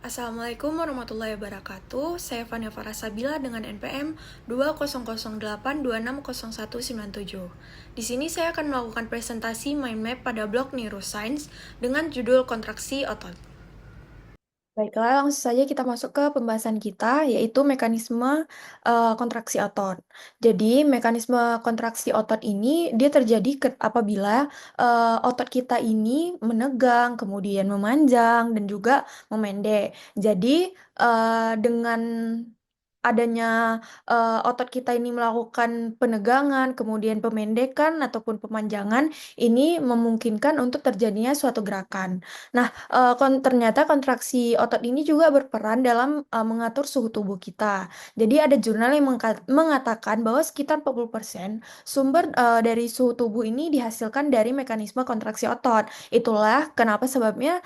Assalamualaikum warahmatullahi wabarakatuh. Saya Fania Farasabila dengan NPM 2008260197. Di sini saya akan melakukan presentasi mind map pada blok neuroscience dengan judul kontraksi otot. Baiklah, langsung saja kita masuk ke pembahasan kita, yaitu mekanisme kontraksi otot. Jadi, mekanisme kontraksi otot ini dia terjadi apabila otot kita ini menegang, kemudian memanjang, dan juga memendek. Jadi, dengan adanya otot kita ini melakukan penegangan, kemudian pemendekan ataupun pemanjangan, ini memungkinkan untuk terjadinya suatu gerakan. Nah, ternyata kontraksi otot ini juga berperan dalam mengatur suhu tubuh kita. Jadi ada jurnal yang mengatakan bahwa sekitar 40% sumber dari suhu tubuh ini dihasilkan dari mekanisme kontraksi otot. Itulah kenapa sebabnya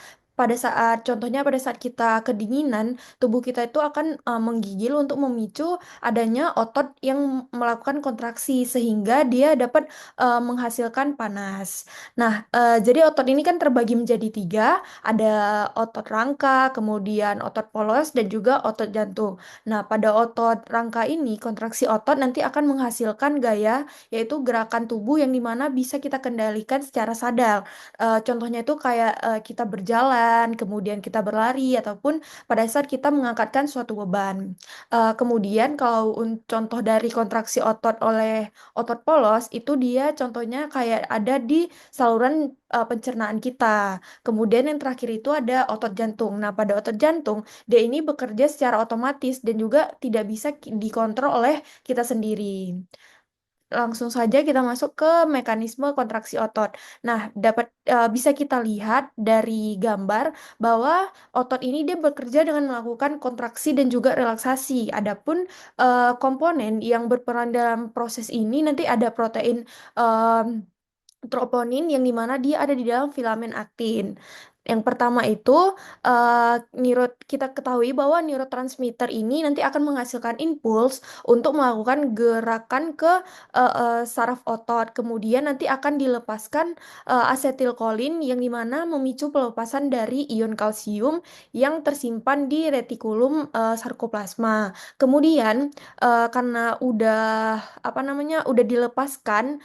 contohnya pada saat kita kedinginan, tubuh kita itu akan menggigil untuk memicu adanya otot yang melakukan kontraksi sehingga dia dapat menghasilkan panas. Nah, jadi otot ini kan terbagi menjadi tiga, ada otot rangka, kemudian otot polos, dan juga otot jantung. Nah, pada otot rangka ini, kontraksi otot nanti akan menghasilkan gaya, yaitu gerakan tubuh yang dimana bisa kita kendalikan secara sadar. Contohnya itu kayak kita berjalan, kemudian kita berlari, ataupun pada saat kita mengangkatkan suatu beban. Kemudian kalau contoh dari kontraksi otot oleh otot polos, itu dia contohnya kayak ada di saluran pencernaan kita. Kemudian yang terakhir itu ada otot jantung. Nah, pada otot jantung, dia ini bekerja secara otomatis dan juga tidak bisa dikontrol oleh kita sendiri. Langsung saja kita masuk ke mekanisme kontraksi otot. Nah, bisa kita lihat dari gambar bahwa otot ini dia bekerja dengan melakukan kontraksi dan juga relaksasi. Adapun komponen yang berperan dalam proses ini nanti ada protein troponin yang dimana dia ada di dalam filamen aktin. Yang pertama itu kita ketahui bahwa neurotransmitter ini nanti akan menghasilkan impuls untuk melakukan gerakan ke saraf otot. Kemudian nanti akan dilepaskan asetilkolin yang dimana memicu pelepasan dari ion kalsium yang tersimpan di retikulum sarkoplasma. Kemudian karena udah dilepaskan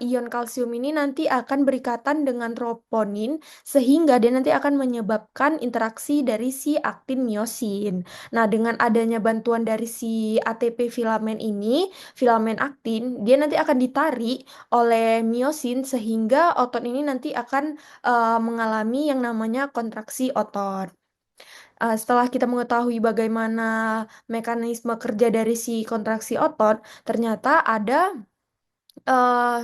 ion kalsium ini nanti akan berikatan dengan troponin sehingga dia nanti akan menyebabkan interaksi dari si aktin miosin. Nah, dengan adanya bantuan dari si ATP filamen ini, filamen aktin, dia nanti akan ditarik oleh miosin sehingga otot ini nanti akan mengalami yang namanya kontraksi otot. Setelah kita mengetahui bagaimana mekanisme kerja dari si kontraksi otot, ternyata ada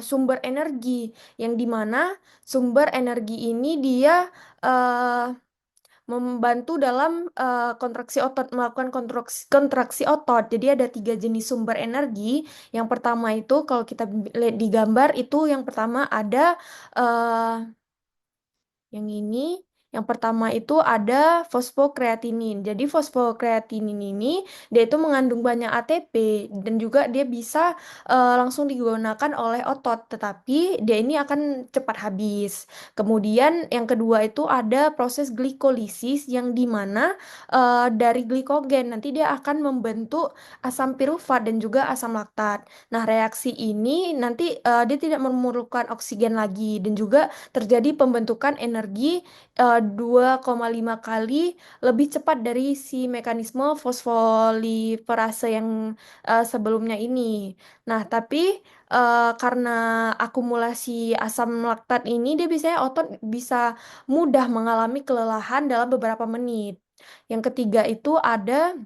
sumber energi yang dimana sumber energi ini dia eh, membantu dalam kontraksi otot melakukan kontraksi otot. Jadi ada tiga jenis sumber energi. Yang pertama itu kalau kita lihat di gambar itu yang pertama ada eh, yang ini, yang pertama itu ada fosfokreatinin. Jadi fosfokreatinin ini dia itu mengandung banyak ATP dan juga dia bisa langsung digunakan oleh otot, tetapi dia ini akan cepat habis. Kemudian yang kedua itu ada proses glikolisis yang dimana dari glikogen nanti dia akan membentuk asam pirufat dan juga asam laktat. Nah, reaksi ini nanti dia tidak memerlukan oksigen lagi dan juga terjadi pembentukan energi 2,5 kali lebih cepat dari si mekanisme fosfoliperase yang sebelumnya ini. Nah, tapi karena akumulasi asam laktat ini dia biasanya otot bisa mudah mengalami kelelahan dalam beberapa menit. Yang ketiga itu ada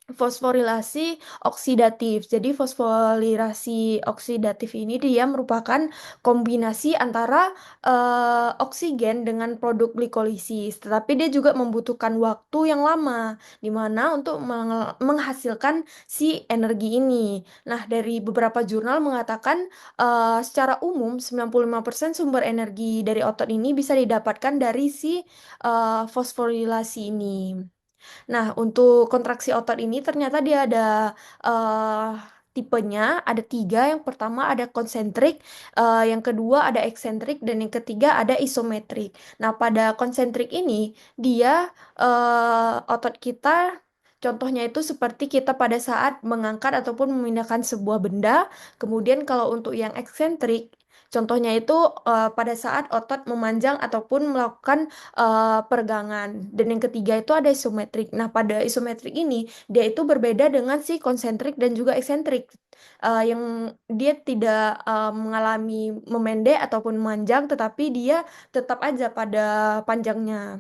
fosforilasi oksidatif. Jadi fosforilasi oksidatif ini dia merupakan kombinasi antara oksigen dengan produk glikolisis. Tetapi dia juga membutuhkan waktu yang lama di mana untuk menghasilkan si energi ini. Nah, dari beberapa jurnal mengatakan secara umum 95% sumber energi dari otot ini bisa didapatkan dari si fosforilasi ini. Nah, untuk kontraksi otot ini ternyata dia ada eh, tipenya ada tiga. Yang pertama ada konsentrik, yang kedua ada eksentrik, dan yang ketiga ada isometrik. Nah, pada konsentrik ini dia otot kita, contohnya itu seperti kita pada saat mengangkat ataupun memindahkan sebuah benda. Kemudian kalau untuk yang eksentrik, contohnya itu pada saat otot memanjang ataupun melakukan peregangan. Dan yang ketiga itu ada isometrik. Nah, pada isometrik ini dia itu berbeda dengan si konsentrik dan juga eksentrik. Yang dia tidak mengalami memendek ataupun memanjang, tetapi dia tetap aja pada panjangnya.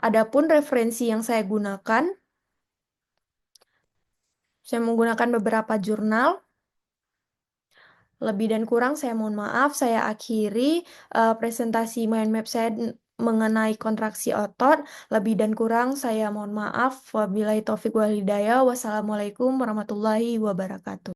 Adapun referensi yang saya menggunakan beberapa jurnal. Lebih dan kurang saya mohon maaf. Saya akhiri presentasi mind map saya mengenai kontraksi otot. Lebih dan kurang saya mohon maaf. Wabillahi taufik wal hidayah. Wassalamualaikum warahmatullahi wabarakatuh.